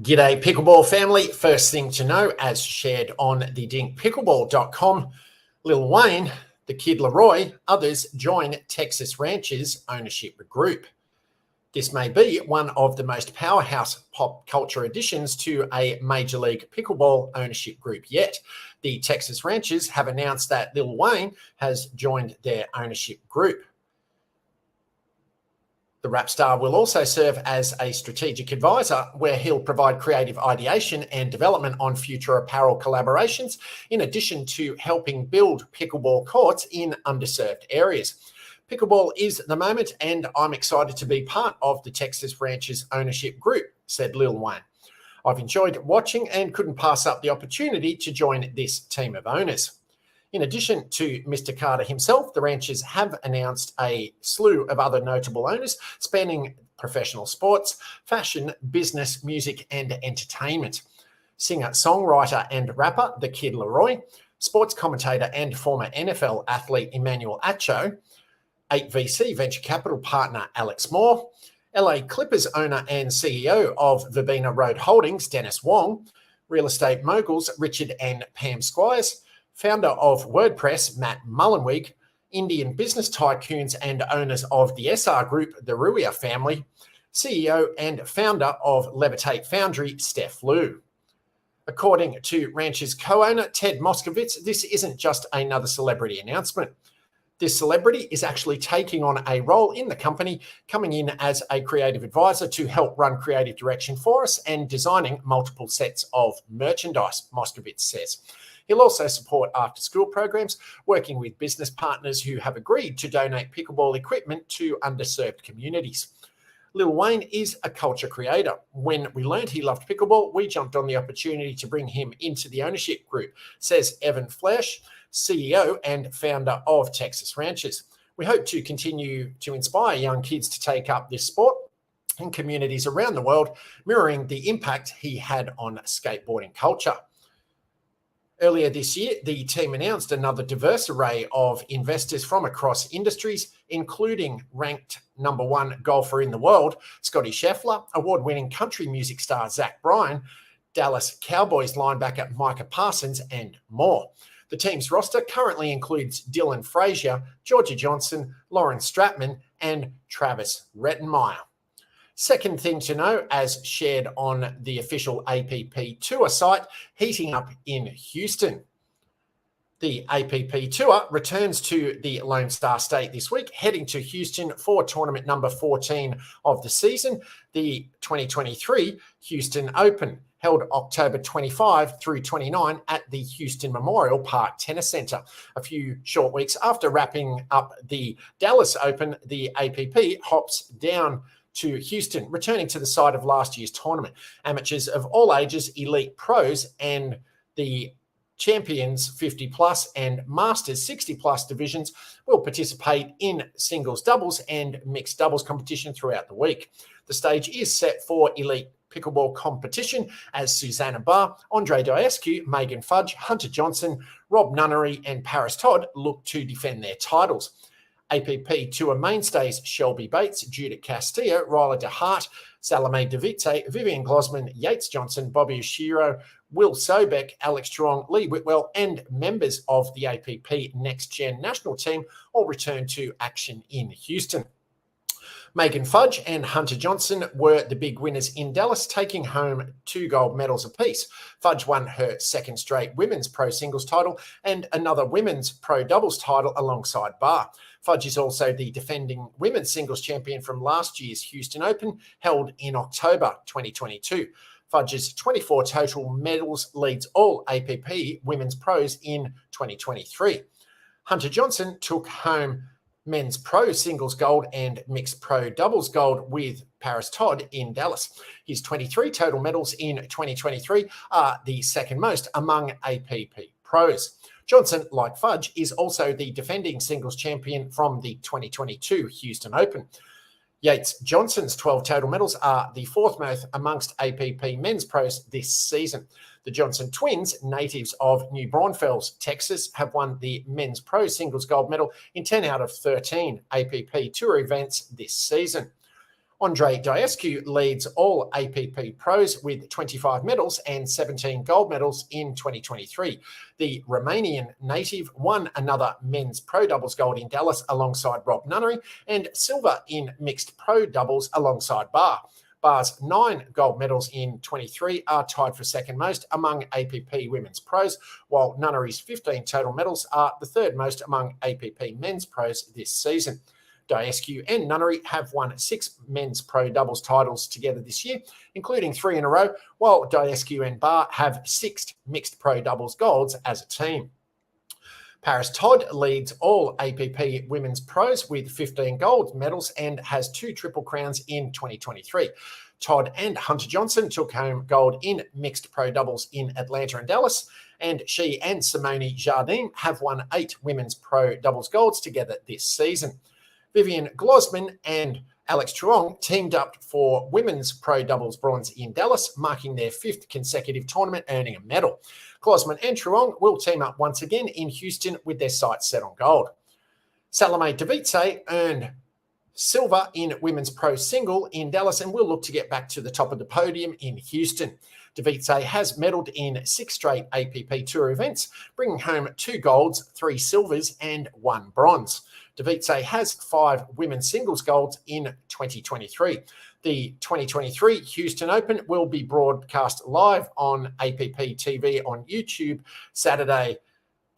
G'day Pickleball family. First thing to know, as shared on the dinkpickleball.com, Lil Wayne, the Kid Leroy, others join Texas Ranchers ownership group. This may be one of the most powerhouse pop culture additions to a Major League Pickleball ownership group yet. The Texas Ranchers have announced that Lil Wayne has joined their ownership group. The rap star will also serve as a strategic advisor, where he'll provide creative ideation and development on future apparel collaborations, in addition to helping build pickleball courts in underserved areas. Pickleball is the moment, and I'm excited to be part of the Texas Ranchers ownership group, said Lil Wayne. I've enjoyed watching and couldn't pass up the opportunity to join this team of owners. In addition to Mr. Carter himself, the Ranchers have announced a slew of other notable owners spanning professional sports, fashion, business, music, and entertainment. Singer, songwriter, and rapper The Kid Leroy, sports commentator and former NFL athlete Emmanuel Acho, 8VC venture capital partner Alex Moore, LA Clippers owner and CEO of Verbena Road Holdings Dennis Wong, real estate moguls Richard and Pam Squires, founder of WordPress, Matt Mullenweg, Indian business tycoons and owners of the SR Group, the Ruia family, CEO and founder of Levitate Foundry, Steph Liu. According to Ranchers co-owner Ted Moskovitz, this isn't just another celebrity announcement. This celebrity is actually taking on a role in the company, coming in as a creative advisor to help run creative direction for us and designing multiple sets of merchandise, Moskovitz says. He'll also support after-school programs, working with business partners who have agreed to donate pickleball equipment to underserved communities. Lil Wayne is a culture creator. When we learned he loved pickleball, we jumped on the opportunity to bring him into the ownership group, says Evan Flesch, CEO and founder of Texas Ranchers. We hope to continue to inspire young kids to take up this sport in communities around the world, mirroring the impact he had on skateboarding culture. Earlier this year, the team announced another diverse array of investors from across industries, including ranked number one golfer in the world, Scottie Scheffler, award-winning country music star Zach Bryan, Dallas Cowboys linebacker Micah Parsons, and more. The team's roster currently includes Dylan Frazier, Georgia Johnson, Lauren Stratman, and Travis Rettenmeyer. Second thing to know, as shared on the official APP Tour site, heating up in Houston. The APP Tour returns to the Lone Star State this week, heading to Houston for tournament number 14 of the season, the 2023 Houston Open, held October 25 through 29 at the Houston Memorial Park Tennis Center. A few short weeks after wrapping up the Dallas Open, the APP hops down to Houston, returning to the site of last year's tournament. Amateurs of all ages, elite pros, and the Champions 50 plus and Masters 60 plus divisions will participate in singles, doubles, and mixed doubles competition throughout the week. The stage is set for elite pickleball competition as Susanna Barr, Andre Diescu, Megan Fudge, Hunter Johnson, Rob Nunnery, and Paris Todd look to defend their titles. APP Tour mainstays Shelby Bates, Judith Castillo, Ryla DeHart, Salome DeVite, Vivian Glosman, Yates Johnson, Bobby Oshiro, Will Sobeck, Alex Truong, Lee Whitwell, and members of the APP Next Gen national team all return to action in Houston. Megan Fudge and Hunter Johnson were the big winners in Dallas, taking home 2 gold medals apiece. Fudge won her second straight women's pro singles title and another women's pro doubles title alongside Barr. Fudge is also the defending women's singles champion from last year's Houston Open, held in October 2022. Fudge's 24 total medals leads all APP women's pros in 2023. Hunter Johnson took home men's pro singles gold and mixed pro doubles gold with Paris Todd in Dallas. His 23 total medals in 2023 are the second most among APP pros. Johnson, like Fudge, is also the defending singles champion from the 2022 Houston Open. Yates Johnson's 12 total medals are the fourth most amongst APP men's pros this season. The Johnson twins, natives of New Braunfels, Texas, have won the men's pro singles gold medal in 10 out of 13 APP Tour events this season. Andre Diescu leads all APP pros with 25 medals and 17 gold medals in 2023. The Romanian native won another men's pro doubles gold in Dallas alongside Rob Nunnery and silver in mixed pro doubles alongside Barr. Barr's 9 gold medals in 23 are tied for second most among APP women's pros, while Nunnery's 15 total medals are the third most among APP men's pros this season. Diescu and Nunnery have won 6 men's pro doubles titles together this year, including 3 in a row, while Diescu and Barr have 6 mixed pro doubles golds as a team. Paris Todd leads all APP women's pros with 15 gold medals and has 2 triple crowns in 2023. Todd and Hunter Johnson took home gold in mixed pro doubles in Atlanta and Dallas, and she and Simone Jardine have won 8 women's pro doubles golds together this season. Vivian Glosman and Alex Truong teamed up for women's pro doubles bronze in Dallas, marking their 5th consecutive tournament, earning a medal. Glosman and Truong will team up once again in Houston with their sights set on gold. Salome Davice earned silver in women's pro single in Dallas and will look to get back to the top of the podium in Houston. Davice has medaled in 6 straight APP Tour events, bringing home 2 golds, 3 silvers and 1 bronze. Davice has 5 women's singles golds in 2023. The 2023 Houston Open will be broadcast live on APP TV on YouTube Saturday,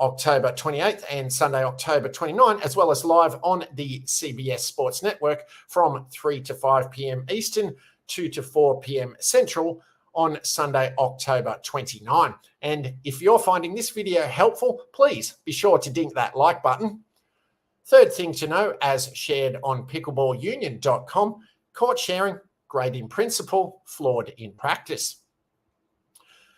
October 28th and Sunday, October 29th, as well as live on the CBS Sports Network from 3 to 5 p.m. Eastern, 2 to 4 p.m. Central on Sunday, October 29. And if you're finding this video helpful, please be sure to ding that like button. Third thing to know, as shared on pickleballunion.com, court sharing, great in principle, flawed in practice.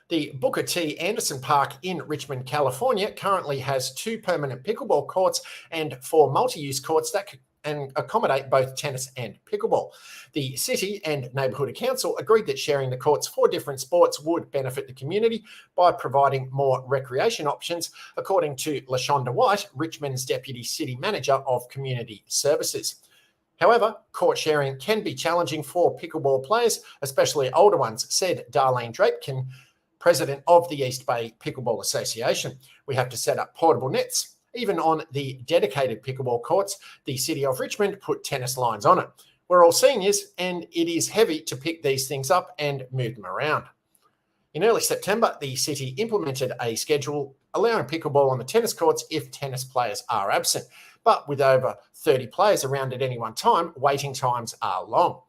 The Booker T. Anderson Park in Richmond, California currently has 2 permanent pickleball courts and 4 multi-use courts that can accommodate both tennis and pickleball. The city and neighbourhood council agreed that sharing the courts for different sports would benefit the community by providing more recreation options, according to LaShonda White, Richmond's Deputy City Manager of Community Services. However, court sharing can be challenging for pickleball players, especially older ones, said Darlene Drapekin, President of the East Bay Pickleball Association. We have to set up portable nets. Even on the dedicated pickleball courts, the City of Richmond put tennis lines on it. We're all seniors, and it is heavy to pick these things up and move them around. In early September, the city implemented a schedule allowing pickleball on the tennis courts if tennis players are absent. But with over 30 players around at any one time, waiting times are long.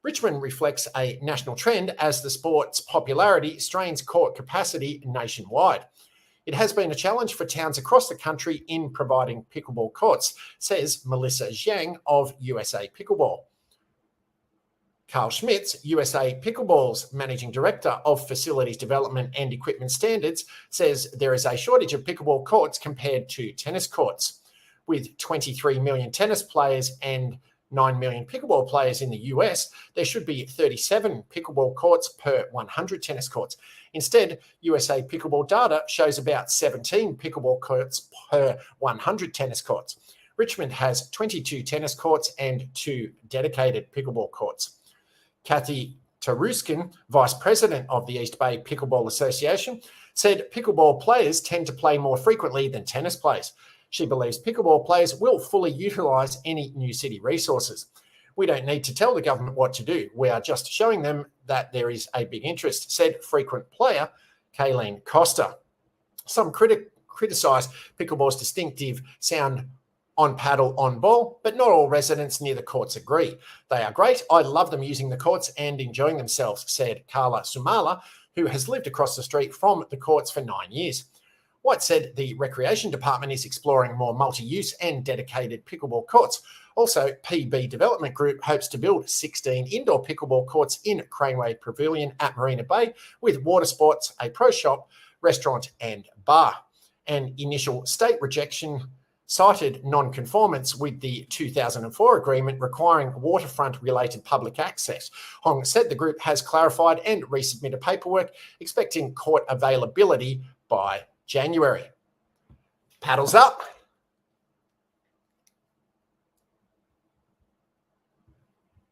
Richmond reflects a national trend as the sport's popularity strains court capacity nationwide. It has been a challenge for towns across the country in providing pickleball courts, says Melissa Zhang of USA Pickleball. Carl Schmitz, USA Pickleball's Managing Director of Facilities Development and Equipment Standards, says there is a shortage of pickleball courts compared to tennis courts. With 23 million tennis players and 9 million pickleball players in the US, there should be 37 pickleball courts per 100 tennis courts. Instead, USA Pickleball data shows about 17 pickleball courts per 100 tennis courts. Richmond has 22 tennis courts and 2 dedicated pickleball courts. Kathy Taruskin, Vice President of the East Bay Pickleball Association, said pickleball players tend to play more frequently than tennis players. She believes pickleball players will fully utilise any new city resources. We don't need to tell the government what to do. We are just showing them that there is a big interest, said frequent player Kayleen Costa. Some criticise pickleball's distinctive sound on paddle, on ball, but not all residents near the courts agree. They are great. I love them using the courts and enjoying themselves, said Carla Sumala, who has lived across the street from the courts for 9 years. White said the Recreation Department is exploring more multi-use and dedicated pickleball courts. Also, PB Development Group hopes to build 16 indoor pickleball courts in Craneway Pavilion at Marina Bay with water sports, a pro shop, restaurant and bar. An initial state rejection cited non-conformance with the 2004 agreement requiring waterfront-related public access. Hong said the group has clarified and resubmitted paperwork, expecting court availability by January. Paddles up.